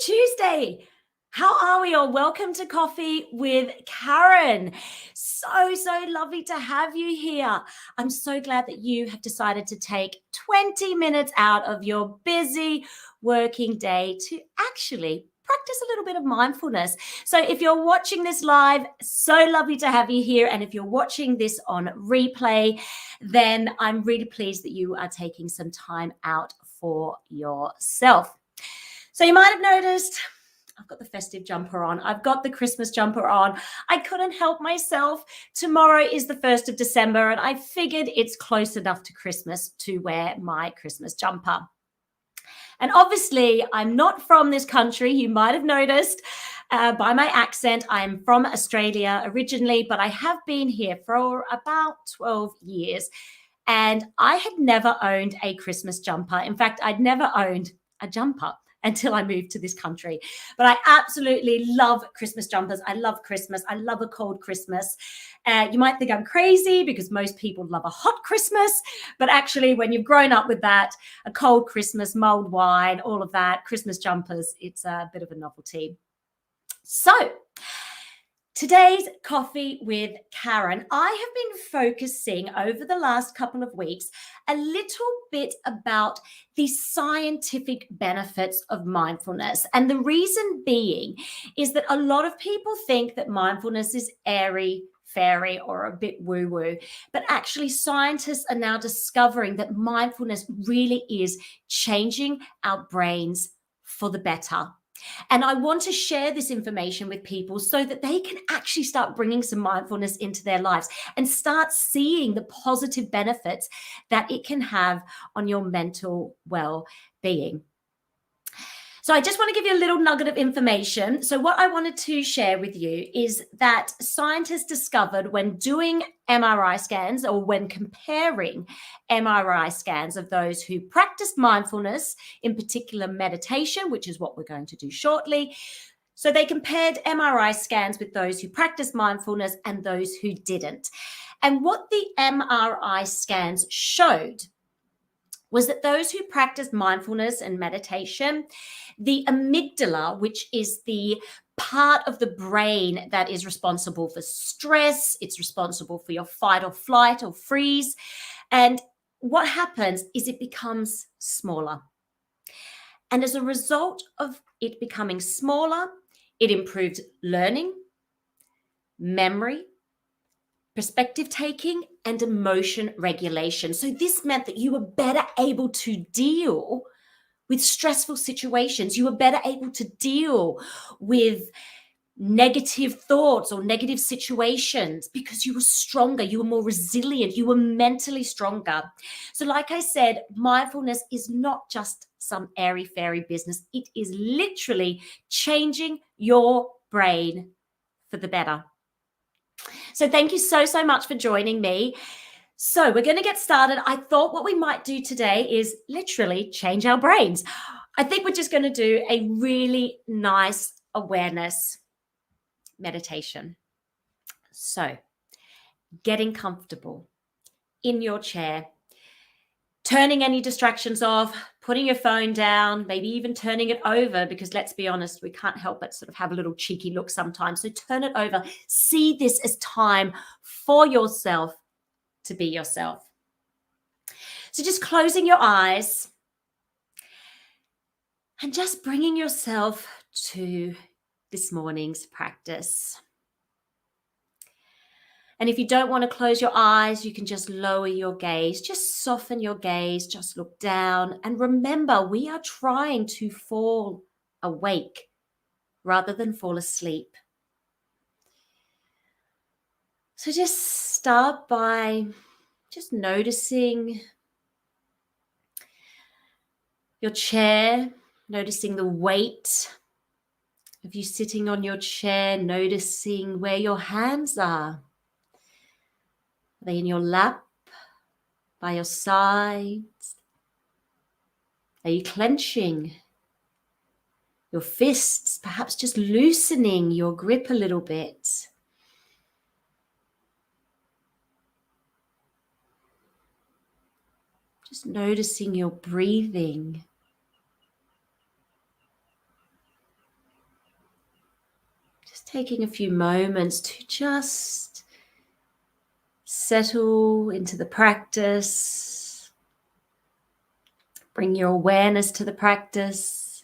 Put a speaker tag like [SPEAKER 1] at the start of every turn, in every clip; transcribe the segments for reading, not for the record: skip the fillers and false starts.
[SPEAKER 1] Tuesday. How are we all? Welcome to Coffee with Karen. So lovely to have you here. I'm so glad that you have decided to take 20 minutes out of your busy working day to actually practice a little bit of mindfulness. So if you're watching this live, so lovely to have you here. And if you're watching this on replay, then I'm really pleased that you are taking some time out for yourself. So you might have noticed I've got the festive jumper on. I've got the Christmas jumper on. I couldn't help myself. Tomorrow is the 1st of December, and I figured it's close enough to Christmas to wear my Christmas jumper. And obviously, I'm not from this country. You might have noticed by my accent. I'm from Australia originally, but I have been here for about 12 years. And I had never owned a Christmas jumper. In fact, I'd never owned a jumper until I moved to this country. But I absolutely love Christmas jumpers. I love Christmas. I love a cold Christmas. You might think I'm crazy because most people love a hot Christmas. But actually, when you've grown up with that, a cold Christmas, mulled wine, all of that, Christmas jumpers, it's a bit of a novelty. So today's Coffee with Karen, I have been focusing over the last couple of weeks a little bit about the scientific benefits of mindfulness. And the reason being is that a lot of people think that mindfulness is airy, fairy, or a bit woo-woo. But actually, scientists are now discovering that mindfulness really is changing our brains for the better. And I want to share this information with people so that they can actually start bringing some mindfulness into their lives and start seeing the positive benefits that it can have on your mental well-being. So I just want to give you a little nugget of information. So what I wanted to share with you is that scientists discovered when doing MRI scans or when comparing MRI scans of those who practiced mindfulness, in particular meditation, which is what we're going to do shortly. So they compared MRI scans with those who practiced mindfulness and those who didn't. And what the MRI scans showed was that those who practiced mindfulness and meditation, the amygdala, which is the part of the brain that is responsible for stress, it's responsible for your fight or flight or freeze. And what happens is it becomes smaller. And as a result of it becoming smaller, it improved learning, memory, perspective taking, and emotion regulation. So this meant that you were better able to deal with stressful situations. You were better able to deal with negative thoughts or negative situations because you were stronger, you were more resilient, you were mentally stronger. So like I said, mindfulness is not just some airy-fairy business. It is literally changing your brain for the better. So thank you so much for joining me. So we're going to get started. I thought what we might do today is literally change our brains. I think we're just going to do a really nice awareness meditation. So getting comfortable in your chair, turning any distractions off, putting your phone down, maybe even turning it over, because let's be honest, we can't help but sort of have a little cheeky look sometimes. So turn it over. See this as time for yourself to be yourself. So just closing your eyes and just bringing yourself to this morning's practice. And if you don't want to close your eyes, you can just lower your gaze, just soften your gaze, just look down. And remember, we are trying to fall awake rather than fall asleep. So just start by just noticing your chair, noticing the weight of you sitting on your chair, noticing where your hands are. Are they in your lap, by your sides? Are you clenching your fists, perhaps just loosening your grip a little bit? Just noticing your breathing. Taking a few moments to just settle into the practice. Bring your awareness to the practice.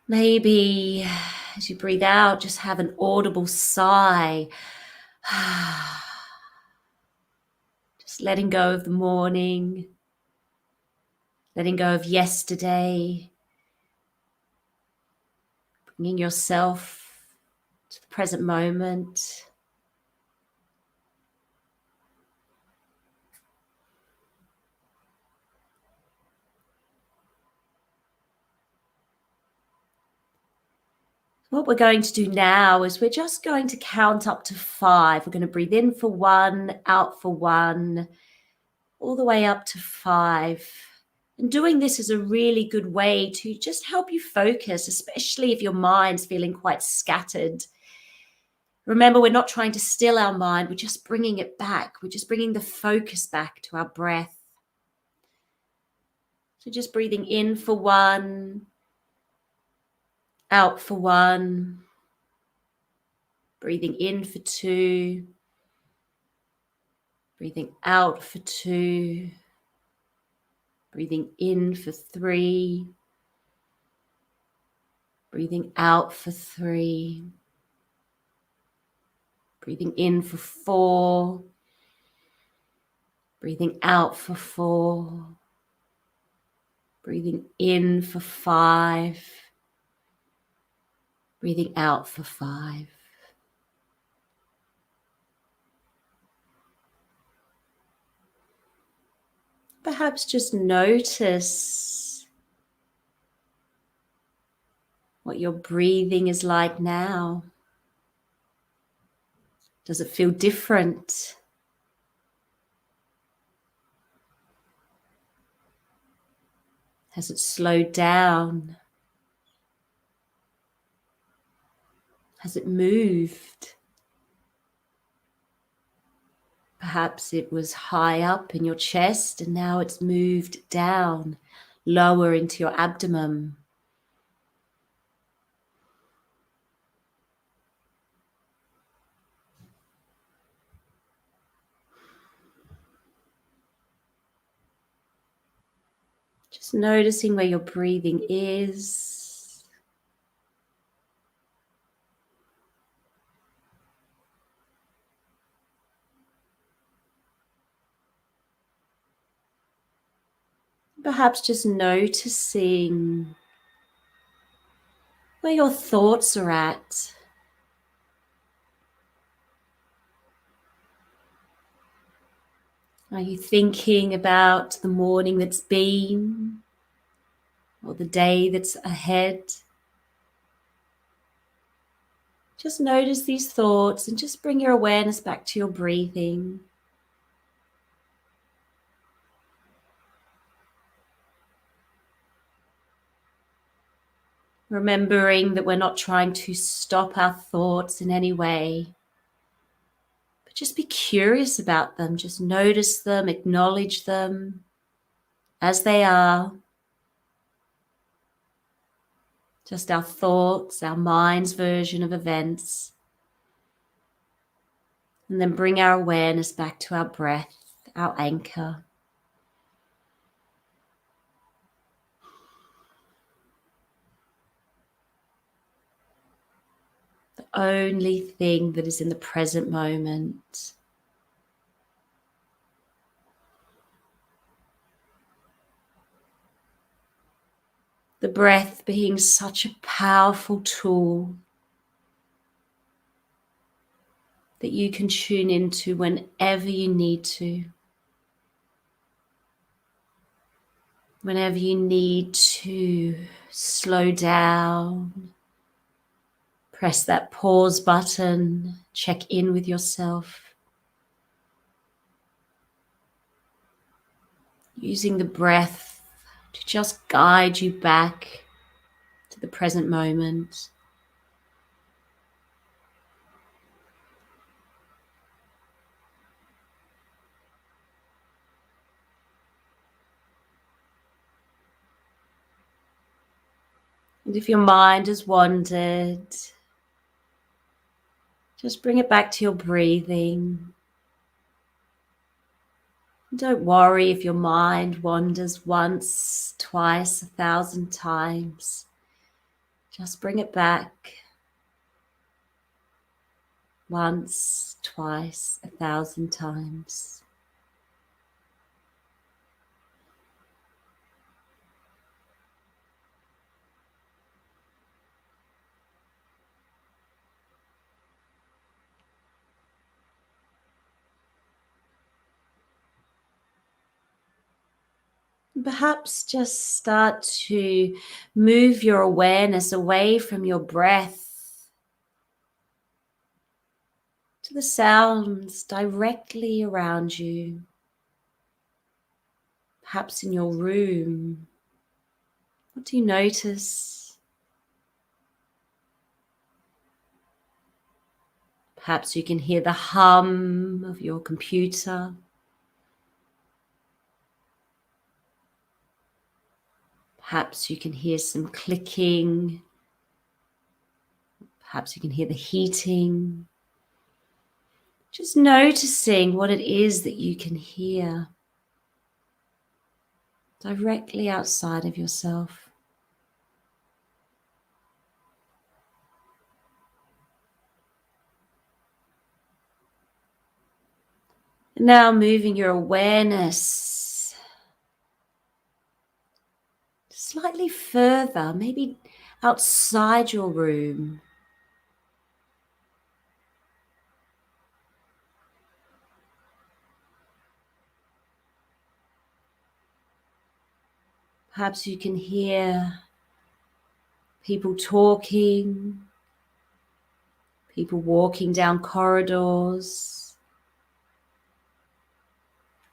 [SPEAKER 1] Maybe as you breathe out, just have an audible sigh. Just letting go of the morning, letting go of yesterday, bringing yourself to the present moment. What we're going to do now is we're just going to count up to 5. We're going to breathe in for 1, out for 1, all the way up to 5. And doing this is a really good way to just help you focus, especially if your mind's feeling quite scattered. Remember, we're not trying to still our mind. We're just bringing it back. We're just bringing the focus back to our breath. So just breathing in for 1, out for 1, breathing in for 2, breathing out for 2, breathing in for 3, breathing out for 3, breathing in for 4, breathing out for 4, breathing in for 5, breathing out for 5. Perhaps just notice what your breathing is like now. Does it feel different? Has it slowed down? Has it moved? Perhaps it was high up in your chest and now it's moved down, lower into your abdomen. Just noticing where your breathing is. Perhaps just noticing where your thoughts are at. Are you thinking about the morning that's been or the day that's ahead? Just notice these thoughts and just bring your awareness back to your breathing. Remembering that we're not trying to stop our thoughts in any way, but just be curious about them. Just notice them, acknowledge them as they are. Just our thoughts, our mind's version of events. And then bring our awareness back to our breath, our anchor. The only thing that is in the present moment. The breath being such a powerful tool that you can tune into whenever you need to. Whenever you need to slow down, press that pause button, check in with yourself. Using the breath to just guide you back to the present moment. And if your mind has wandered, just bring it back to your breathing. Don't worry if your mind wanders once, twice, 1,000 times. Just bring it back once, twice, 1,000 times. Perhaps just start to move your awareness away from your breath to the sounds directly around you, perhaps in your room. What do you notice? Perhaps you can hear the hum of your computer. Perhaps you can hear some clicking. Perhaps you can hear the heating. Just noticing what it is that you can hear directly outside of yourself. Now moving your awareness slightly further, maybe outside your room. Perhaps you can hear people talking, people walking down corridors.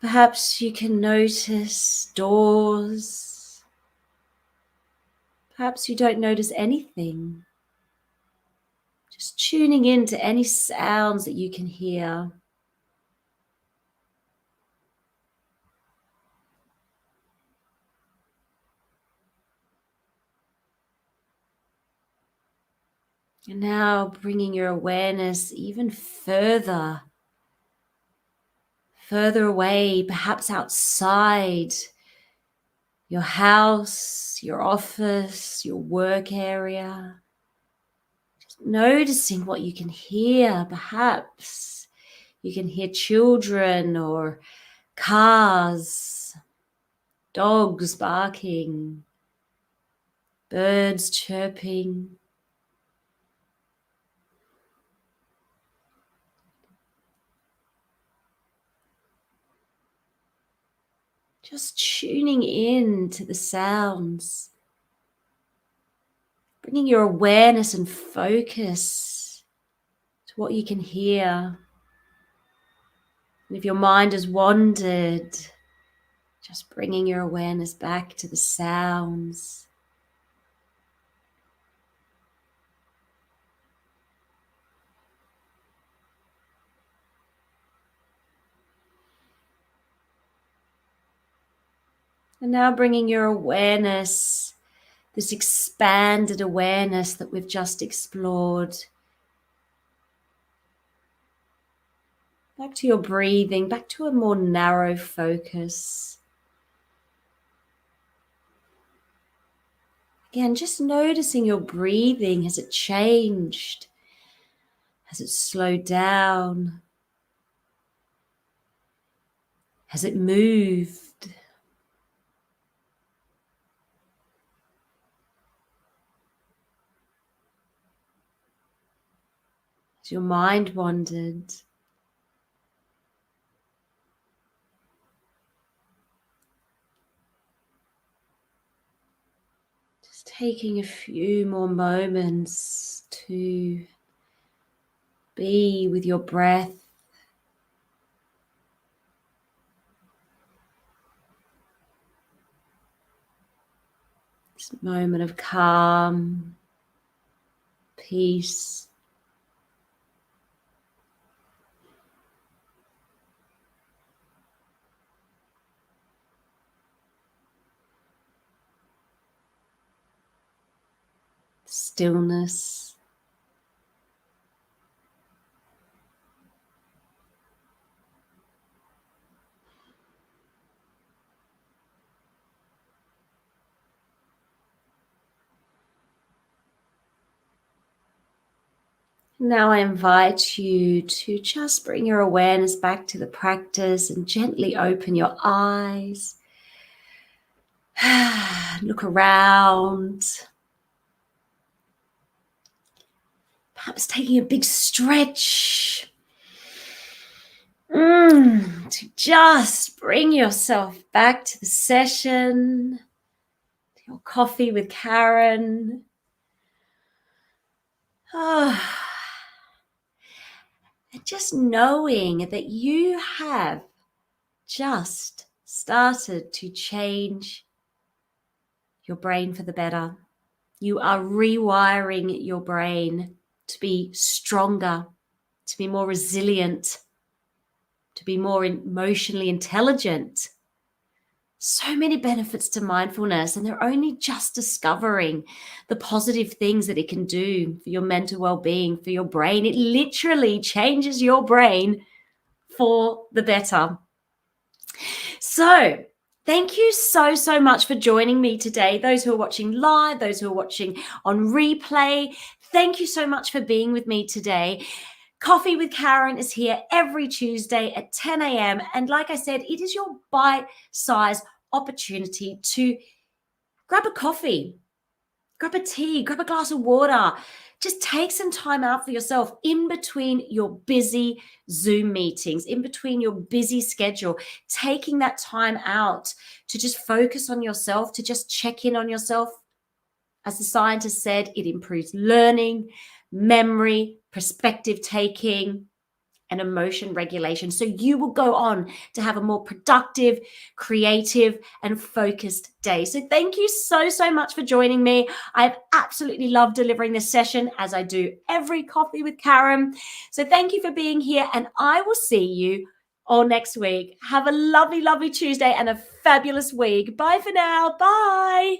[SPEAKER 1] Perhaps you can notice doors. Perhaps you don't notice anything. Just tuning in to any sounds that you can hear. And now bringing your awareness even further away, perhaps outside your house, your office, your work area. Just noticing what you can hear. Perhaps you can hear children or cars, dogs barking, birds chirping. Just tuning in to the sounds, bringing your awareness and focus to what you can hear. And if your mind has wandered, just bringing your awareness back to the sounds. And now bringing your awareness, this expanded awareness that we've just explored, back to your breathing, back to a more narrow focus. Again, just noticing your breathing. Has it changed? Has it slowed down? Has it moved? Has your mind wandered? Just taking a few more moments to be with your breath. This moment of calm, peace. stillness. Now I invite you to just bring your awareness back to the practice and gently open your eyes. Look around. Perhaps taking a big stretch. To just bring yourself back to the session, to your coffee with Karen. And just knowing that you have just started to change your brain for the better. You are rewiring your brain to be stronger, to be more resilient, to be more emotionally intelligent. So many benefits to mindfulness, and they're only just discovering the positive things that it can do for your mental well-being, for your brain. It literally changes your brain for the better. So thank you so much for joining me today. Those who are watching live, those who are watching on replay, thank you so much for being with me today. Coffee with Karen is here every Tuesday at 10 a.m. And like I said, it is your bite-sized opportunity to grab a coffee, grab a tea, grab a glass of water. Just take some time out for yourself in between your busy Zoom meetings, in between your busy schedule, taking that time out to just focus on yourself, to just check in on yourself. As the scientist said, it improves learning, memory, perspective taking, and emotion regulation. So you will go on to have a more productive, creative, and focused day. So thank you so much for joining me. I've absolutely loved delivering this session, as I do every Coffee with Karen. So thank you for being here, and I will see you all next week. Have a lovely Tuesday and a fabulous week. Bye for now. Bye.